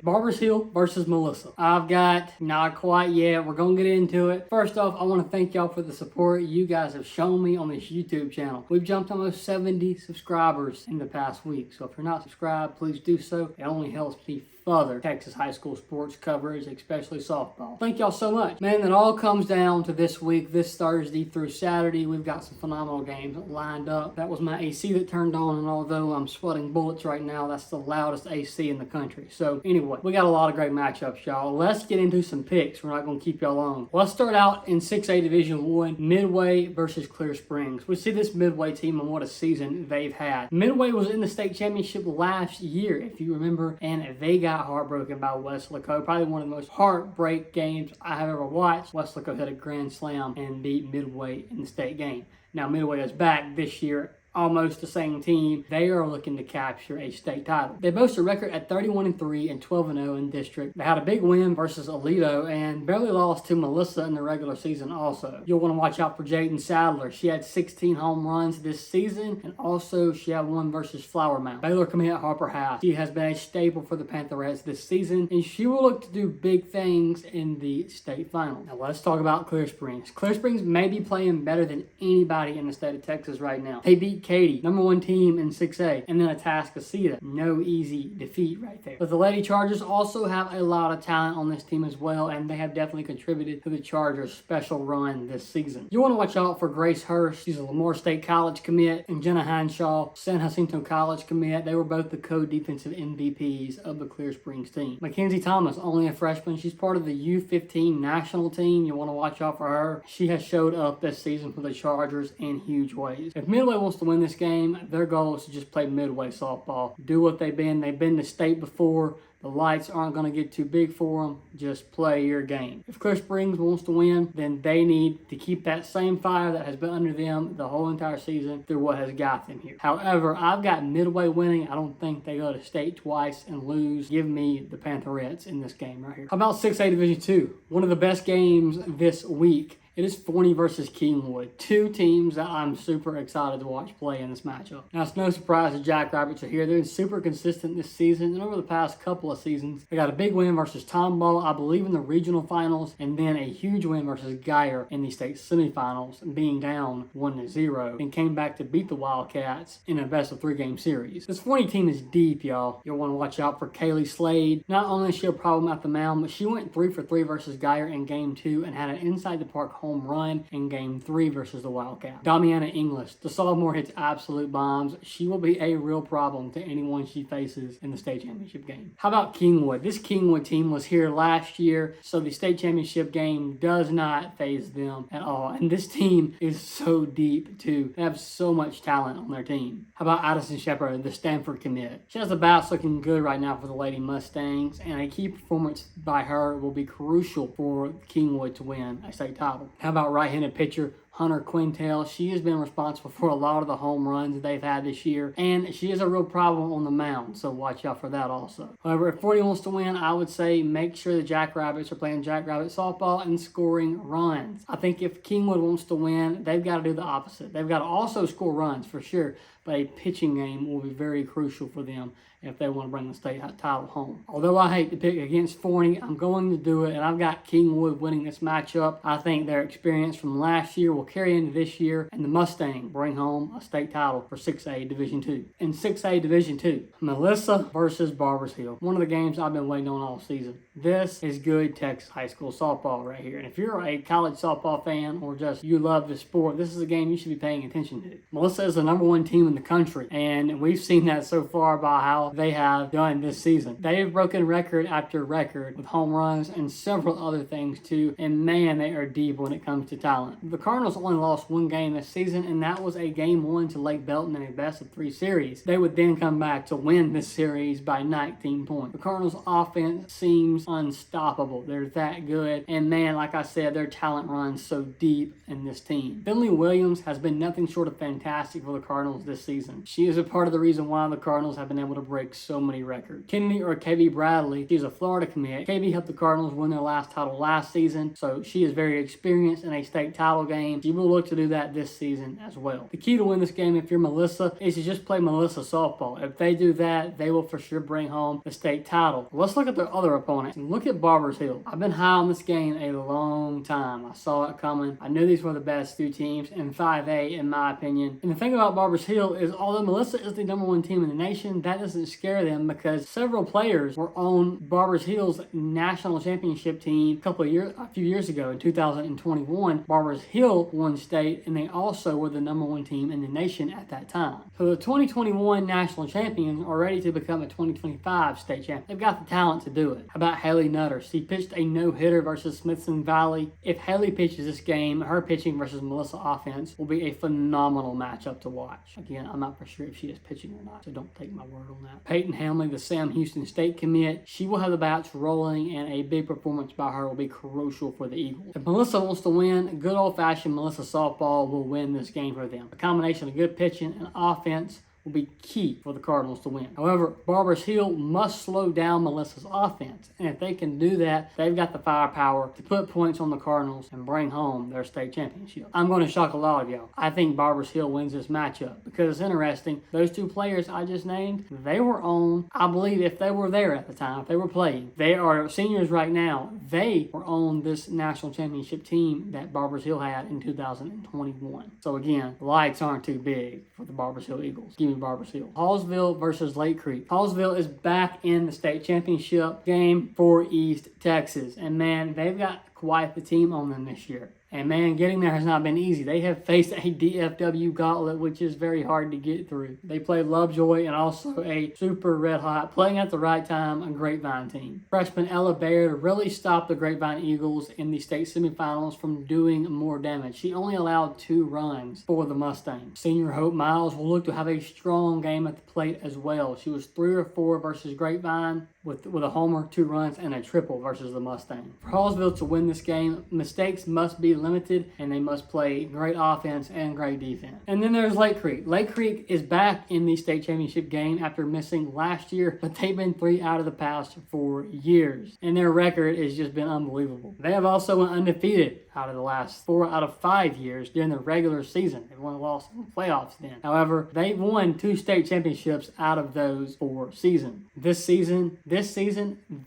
Barbers Hill versus Melissa. I've got not quite yet. We're going to get into it. First off, I want to thank y'all for the support you guys have shown me on this YouTube channel. We've jumped almost 70 subscribers in the past week. So if you're not subscribed, please do so. It only helps me further Texas high school sports coverage, especially softball. Thank y'all so much. Man, it all comes down to this week, this Thursday through Saturday. We've got some phenomenal games lined up. That was my AC that turned on, and although I'm sweating bullets right now, that's the loudest AC in the country. So anyway, we got a lot of great matchups, y'all. Let's get into some picks. We're not going to keep y'all long. Let's start out in 6A Division 1, Midway versus Clear Springs. We see this Midway team and what a season they've had. Midway was in the state championship last year, if you remember, and they got heartbroken by Weslaco. Probably one of the most heartbreak games I have ever watched. Weslaco hit a grand slam and beat Midway in the state game. Now Midway is back this year, almost the same team. They are looking to capture a state title. They boast a record at 31-3 and 12-0 in district. They had a big win versus Aledo and barely lost to Melissa in the regular season also. You'll want to watch out for Jaden Sadler. She had 16 home runs this season, and also she had one versus Flower Mound. Baylor commit Harper House. She has been a staple for the Pantherettes this season, and she will look to do big things in the state final. Now let's talk about Clear Springs. Clear Springs may be playing better than anybody in the state of Texas right now. They beat Katy, number 1 team in 6A, and then Atascocita. No easy defeat right there. But the Lady Chargers also have a lot of talent on this team as well, and they have definitely contributed to the Chargers' special run this season. You want to watch out for Grace Hurst. She's a Lamar State College commit, and Jenna Hinshaw, San Jacinto College commit. They were both the co-defensive MVPs of the Clear Springs team. Mackenzie Thomas, only a freshman. She's part of the U15 national team. You want to watch out for her. She has showed up this season for the Chargers in huge ways. If Midway wants to win this game, their goal is to just play Midway softball. Do what they've been. They've been to state before. The lights aren't going to get too big for them. Just play your game. If Clear Springs wants to win, then they need to keep that same fire that has been under them the whole entire season through what has got them here. However, I've got Midway winning. I don't think they go to state twice and lose. Give me the Pantherettes in this game right here. How about 6A Division 2? One of the best games this week. It is Forney versus Kingwood. Two teams that I'm super excited to watch play in this matchup. Now, it's no surprise the Jackrabbits are here. They're super consistent this season, and over the past couple of seasons, they got a big win versus Tomball, I believe, in the regional finals, and then a huge win versus Geyer in the state semifinals, being down 1-0, and came back to beat the Wildcats in a best-of-3 game series. This Forney team is deep, y'all. You'll want to watch out for Kaylee Slade. Not only is she a problem at the mound, but she went 3 for 3 versus Geyer in Game 2 and had an inside-the-park home run in Game 3 versus the Wildcat. Damiana English, the sophomore, hits absolute bombs. She will be a real problem to anyone she faces in the state championship game. How about Kingwood? This Kingwood team was here last year, so the state championship game does not faze them at all. And this team is so deep too. They have so much talent on their team. How about Addison Shepard, the Stanford commit? She has the bats looking good right now for the Lady Mustangs, and a key performance by her will be crucial for Kingwood to win a state title. How about right-handed pitcher Hunter Quintel? She has been responsible for a lot of the home runs they've had this year, and she is a real problem on the mound, so watch out for that also. However, if Forney wants to win, I would say make sure the Jackrabbits are playing Jackrabbit softball and scoring runs. I think if Kingwood wants to win, they've got to do the opposite. They've got to also score runs for sure, but a pitching game will be very crucial for them if they want to bring the state title home. Although I hate to pick against Forney, I'm going to do it, and I've got Kingwood winning this matchup. I think their experience from last year will carry into this year, and the Mustang bring home a state title for 6A Division 2. In 6A Division 2, Melissa versus Barbers Hill. One of the games I've been waiting on all season. This is good Texas high school softball right here. And if you're a college softball fan or just you love the sport, this is a game you should be paying attention to. Melissa is the number 1 team in the country, and we've seen that so far by how they have done this season. They've broken record after record with home runs and several other things too, and man, they are deep when it comes to talent. The Cardinals only lost 1 game this season, and that was a Game 1 to Lake Belton in a best-of-3 series. They would then come back to win this series by 19 points. The Cardinals' offense seems unstoppable. They're that good, and man, like I said, their talent runs so deep in this team. Finley Williams has been nothing short of fantastic for the Cardinals this this season. She is a part of the reason why the Cardinals have been able to break so many records. Kennedy or KB Bradley, she's a Florida commit. KB helped the Cardinals win their last title last season, so she is very experienced in a state title game. She will look to do that this season as well. The key to win this game, if you're Melissa, is to just play Melissa softball. If they do that, they will for sure bring home the state title. Let's look at their other opponents and look at Barbers Hill. I've been high on this game a long time. I saw it coming. I knew these were the best two teams in 5A in my opinion. And the thing about Barbers Hill is although Melissa is the #1 team in the nation, that doesn't scare them because several players were on Barbers Hill's national championship team a few years ago in 2021. Barbers Hill won state and they also were the #1 team in the nation at that time. So the 2021 national champions are ready to become a 2025 state champion. They've got the talent to do it. How about Haley Nutter? She pitched a no-hitter versus Smithson Valley. If Haley pitches this game, her pitching versus Melissa offense will be a phenomenal matchup to watch. Again, I'm not for sure if she is pitching or not, so don't take my word on that. Peyton Hamley, the Sam Houston State commit, she will have the bats rolling and a big performance by her will be crucial for the Eagles. If Melissa wants to win, good old-fashioned Melissa softball will win this game for them. A combination of good pitching and offense will be key for the Cardinals to win. However, Barbers Hill must slow down Melissa's offense, and if they can do that, they've got the firepower to put points on the Cardinals and bring home their state championship. I'm going to shock a lot of y'all. I think Barbers Hill wins this matchup because it's interesting. Those two players I just named, they were on, I believe if they were there at the time, if they were playing, they are seniors right now, they were on this national championship team that Barbers Hill had in 2021. So again, the lights aren't too big for the Barbers Hill Eagles. Give me Barbers Hill. Hallsville versus Lake Creek. Hallsville is back in the state championship game for East Texas. And man, they've got quite the team on them this year. And man, getting there has not been easy. They have faced a DFW gauntlet, which is very hard to get through. They played Lovejoy and also a super red hot, playing at the right time, a Grapevine team. Freshman Ella Baird really stopped the Grapevine Eagles in the state semifinals from doing more damage. She only allowed 2 runs for the Mustangs. Senior Hope Miles will look to have a strong game at the plate as well. She was 3 or 4 versus Grapevine with a homer, 2 runs, and a triple versus the Mustang. For Hallsville to win this game, mistakes must be limited and they must play great offense and great defense. And then there's Lake Creek. Lake Creek is back in the state championship game after missing last year, but they've been 3 out of the past 4 years. And their record has just been unbelievable. They have also went undefeated out of the last 4 out of 5 years during the regular season. They've won a loss in the playoffs then. However, they've won 2 state championships out of those 4 seasons. This season,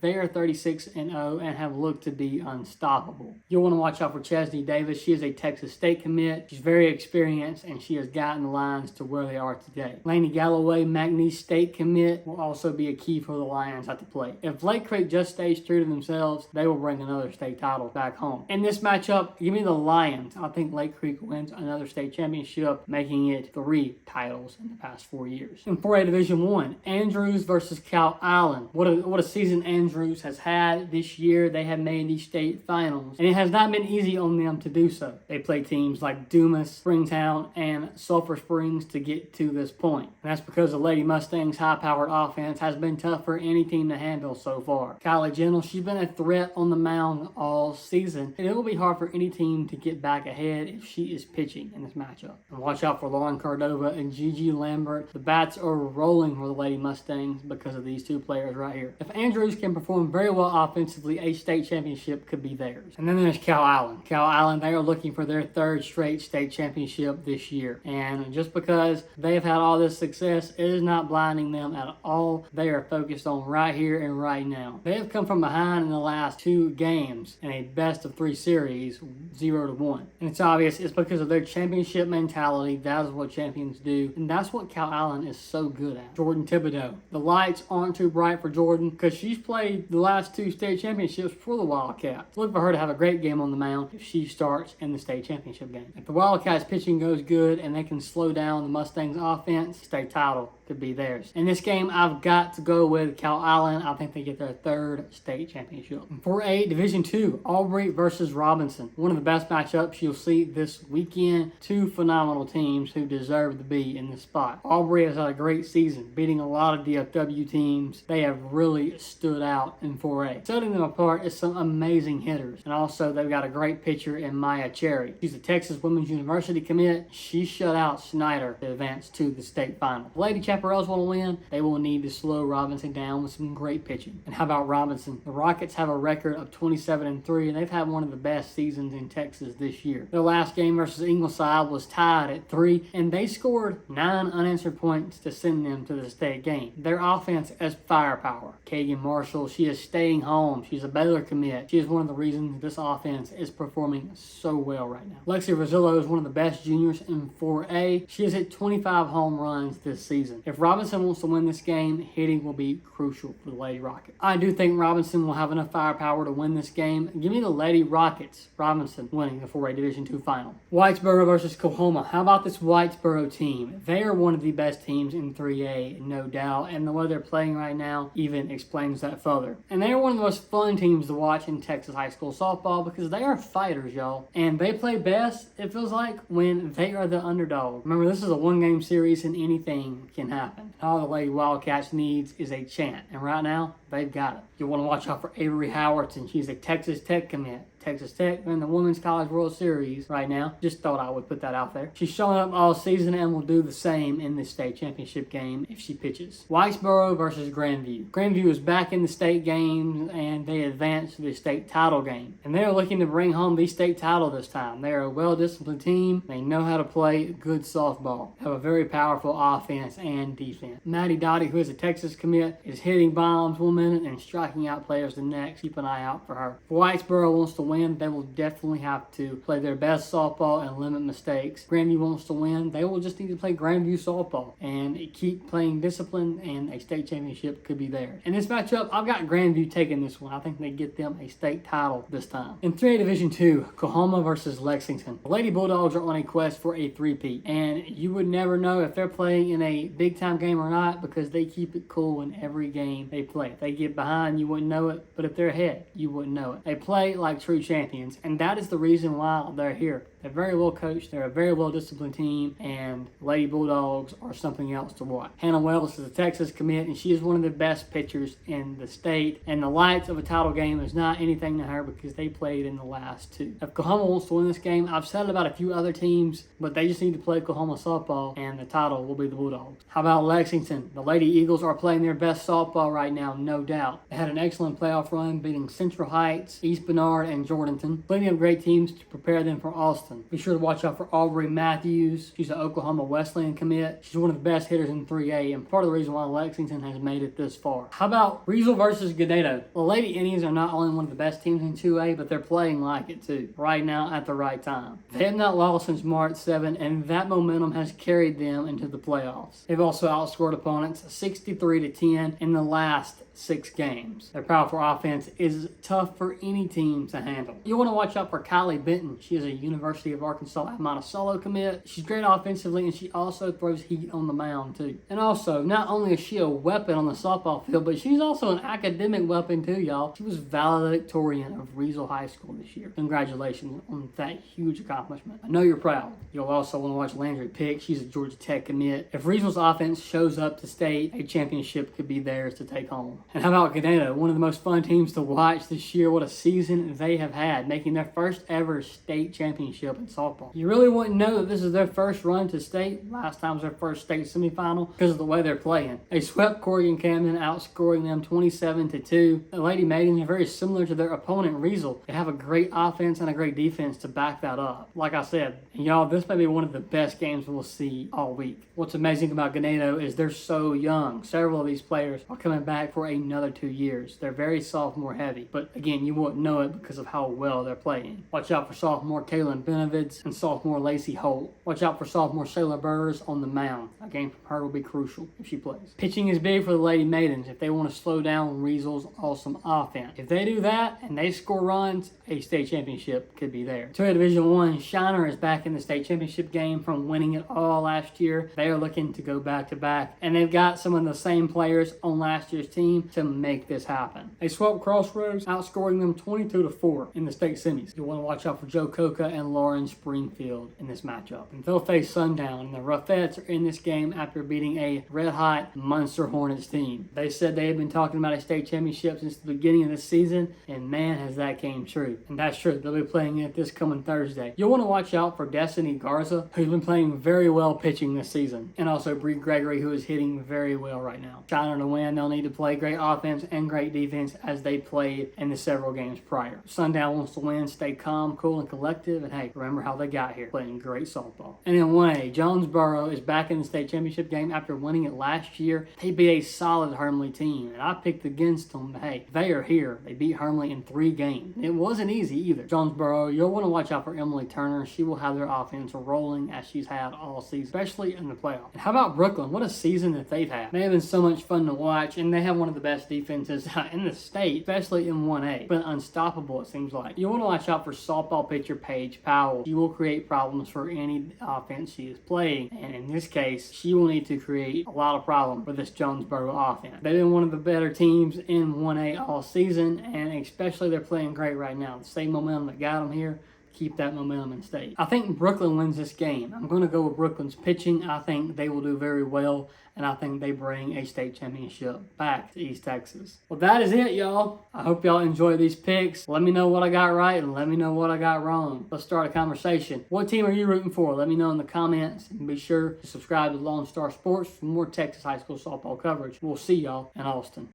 they are 36-0 and have looked to be unstoppable. You'll want to watch out for Chesney Davis. She is a Texas State commit. She's very experienced and she has gotten the Lions to where they are today. Laney Galloway, McNeese State commit, will also be a key for the Lions at the plate. If Lake Creek just stays true to themselves, they will bring another state title back home. In this matchup, give me the Lions. I think Lake Creek wins another state championship, making it 3 titles in the past 4 years. In 4A Division 1, Andrews versus Cal Island. What a season Andrews has had this year. They have made the state finals, and it has not been easy on them to do so. They play teams like Dumas, Springtown, and Sulphur Springs to get to this point. And that's because the Lady Mustangs' high-powered offense has been tough for any team to handle so far. Kylie Gentle, she's been a threat on the mound all season, and it will be hard for any team to get back ahead if she is pitching in this matchup. And watch out for Lauren Cordova and Gigi Lambert. The bats are rolling for the Lady Mustangs because of these 2 players right here. If Andrews can perform very well offensively, a state championship could be theirs. And then there's Cal Island. Cal Island, they are looking for their 3rd straight state championship this year. And just because they have had all this success, it is not blinding them at all. They are focused on right here and right now. They have come from behind in the last 2 games in a best-of-3 series, 0-1. And it's obvious it's because of their championship mentality. That is what champions do. And that's what Cal Island is so good at. Jordan Thibodeau. The lights aren't too bright for Jordan because she's played the last 2 state championships for the Wildcats. Look for her to have a great game on the mound if she starts in the state championship game. If the Wildcats pitching goes good and they can slow down the Mustangs offense, state title could be theirs. In this game, I've got to go with Cal Island. I think they get their 3rd state championship. In 4A Division 2, Aubrey versus Robinson. One of the best matchups you'll see this weekend. Two phenomenal teams who deserve to be in this spot. Aubrey has had a great season, beating a lot of DFW teams. They have really stood out in 4A. Setting them apart is some amazing hitters. And also, they've got a great pitcher in Maya Cherry. She's a Texas Women's University commit. She shut out Snyder to advance to the state final. If Lady Chaparrals want to win, they will need to slow Robinson down with some great pitching. And how about Robinson? The Rockets have a record of 27-3, and they've had one of the best seasons in Texas this year. Their last game versus Ingleside was tied at 3, and they scored 9 unanswered points to send them to the state game. Their offense has firepower. Kagan Marshall, she is staying home. She's a Baylor commit. She is one of the reasons this offense is performing so well right now. Lexi Rosillo is one of the best juniors in 4A. She has hit 25 home runs this season. If Robinson wants to win this game, hitting will be crucial for the Lady Rockets. I do think Robinson will have enough firepower to win this game. Give me the Lady Rockets. Robinson winning the 4A Division II final. Whitesboro versus Coahoma. How about this Whitesboro team? They are one of the best teams in 3A, no doubt, and the way they're playing right now even explains that further. And they are one of the most fun teams to watch in Texas high school softball because they are fighters, y'all. And they play best, it feels like, when they are the underdog. Remember, this is a one-game series and anything can happen. All the Lady Wildcats needs is a chant, and right now, they've got it. You want to watch out for Avery Howardson. She's a Texas Tech commit. Texas Tech in the Women's College World Series right now. Just thought I would put that out there. She's showing up all season and will do the same in the state championship game if she pitches. Whitesboro versus Grandview. Grandview is back in the state games and they advanced to the state title game. And they are looking to bring home the state title this time. They are a well-disciplined team. They know how to play good softball. They have a very powerful offense and defense. Maddie Dottie, who is a Texas commit, is hitting bombs 1 minute and striking out players the next. Keep an eye out for her. If Whitesboro wants to win, they will definitely have to play their best softball and limit mistakes. Grandview wants to win, they will just need to play Grandview softball and keep playing discipline, and a state championship could be theirs. In this matchup, I've got Grandview taking this one. I think they get them a state title this time. In 3A Division 2, Coahoma versus Lexington. The Lady Bulldogs are on a quest for a three-peat, and you would never know if they're playing in a big-time game or not because they keep it cool in every game they play. If they get behind, you wouldn't know it, but if they're ahead, you wouldn't know it. They play like true champions, and that is the reason why they're here. They're very well coached, they're a very well disciplined team, and Lady Bulldogs are something else to watch. Hannah Wells is a Texas commit, and she is one of the best pitchers in the state, and the lights of a title game is not anything to her because they played in the last 2. If Coahoma wants to win this game, I've said about a few other teams, but they just need to play Coahoma softball, and the title will be the Bulldogs. How about Lexington? The Lady Eagles are playing their best softball right now, no doubt. They had an excellent playoff run, beating Central Heights, East Bernard, and Jordanton. Plenty of great teams to prepare them for Austin. Be sure to watch out for Aubrey Matthews. She's an Oklahoma Wesleyan commit. She's one of the best hitters in 3A, and part of the reason why Lexington has made it this far. How about Riesel versus Ganado? The Lady Indians are not only one of the best teams in 2A, but they're playing like it too, right now at the right time. They have not lost since March 7, and that momentum has carried them into the playoffs. They've also outscored opponents 63-10 in the last 6 games. Their powerful offense is tough for any team to handle. You want to watch out for Kylie Benton. She is a University of Arkansas at Monticello commit. She's great offensively, and she also throws heat on the mound too. And also, not only is she a weapon on the softball field, but she's also an academic weapon too, y'all. She was valedictorian of Riesel High School this year. Congratulations on that huge accomplishment. I know you're proud. You'll also want to watch Landry Pick. She's a Georgia Tech commit. If Riesel's offense shows up to state, a championship could be theirs to take home. And how about Ganado? One of the most fun teams to watch this year. What a season they have had, making their first ever state championship in softball. You really wouldn't know that this is their first run to state. Last time was their first state semifinal because of the way they're playing. They swept Corrigan Camden, outscoring them 27-2. The Lady Maidens are very similar to their opponent, Riesel. They have a great offense and a great defense to back that up. Like I said, and y'all, this may be one of the best games we'll see all week. What's amazing about Ganado is they're so young. Several of these players are coming back for a another 2 years. They're very sophomore heavy, but again, you won't know it because of how well they're playing. Watch out for sophomore Kaylin Benovitz and sophomore Lacey Holt. Watch out for sophomore Shayla Burrs on the mound. A game from her will be crucial if she plays. Pitching is big for the Lady Maidens if they want to slow down Riesel's awesome offense. If they do that and they score runs, a state championship could be there. 2A Division I, Shiner is back in the state championship game from winning it all last year. They are looking to go back to back, and they've got some of the same players on last year's team to make this happen. They swept Crossroads, outscoring them 22-4 in the state semis. You'll want to watch out for Joe Coca and Lauren Springfield in this matchup. And they'll face Sundown, and the Ruffettes are in this game after beating a red-hot Munster Hornets team. They said they had been talking about a state championship since the beginning of the season, and man, has that came true. And that's true. They'll be playing it this coming Thursday. You'll want to watch out for Destiny Garza, who's been playing very well pitching this season, and also Bree Gregory, who is hitting very well right now. Shiner to win, they'll need to play great offense and great defense as they played in the several games prior. Sundown wants to win, stay calm, cool, and collective, and hey, remember how they got here, playing great softball. And then 1A, Jonesboro is back in the state championship game after winning it last year. They beat a solid Hermley team, and I picked against them, but hey, they are here. They beat Hermley in 3 games. It wasn't easy either. Jonesboro, you'll want to watch out for Emily Turner. She will have their offense rolling as she's had all season, especially in the playoffs. And how about Brooklyn? What a season that they've had. They have been so much fun to watch, and they have one of the best defenses in the state, especially in 1A. But unstoppable, it seems like. You want to watch out for softball pitcher Paige Powell. She will create problems for any offense she is playing, and in this case, she will need to create a lot of problems for this Jonesboro offense. They've been one of the better teams in 1A all season, and especially they're playing great right now. The same momentum that got them here, keep that momentum in state. I think Brooklyn wins this game. I'm going to go with Brooklyn's pitching. I think they will do very well, and I think they bring a state championship back to East Texas. Well, that is it, y'all. I hope y'all enjoy these picks. Let me know what I got right and let me know what I got wrong. Let's start a conversation. What team are you rooting for? Let me know in the comments, and be sure to subscribe to Lone Star Sports for more Texas high school softball coverage. We'll see y'all in Austin.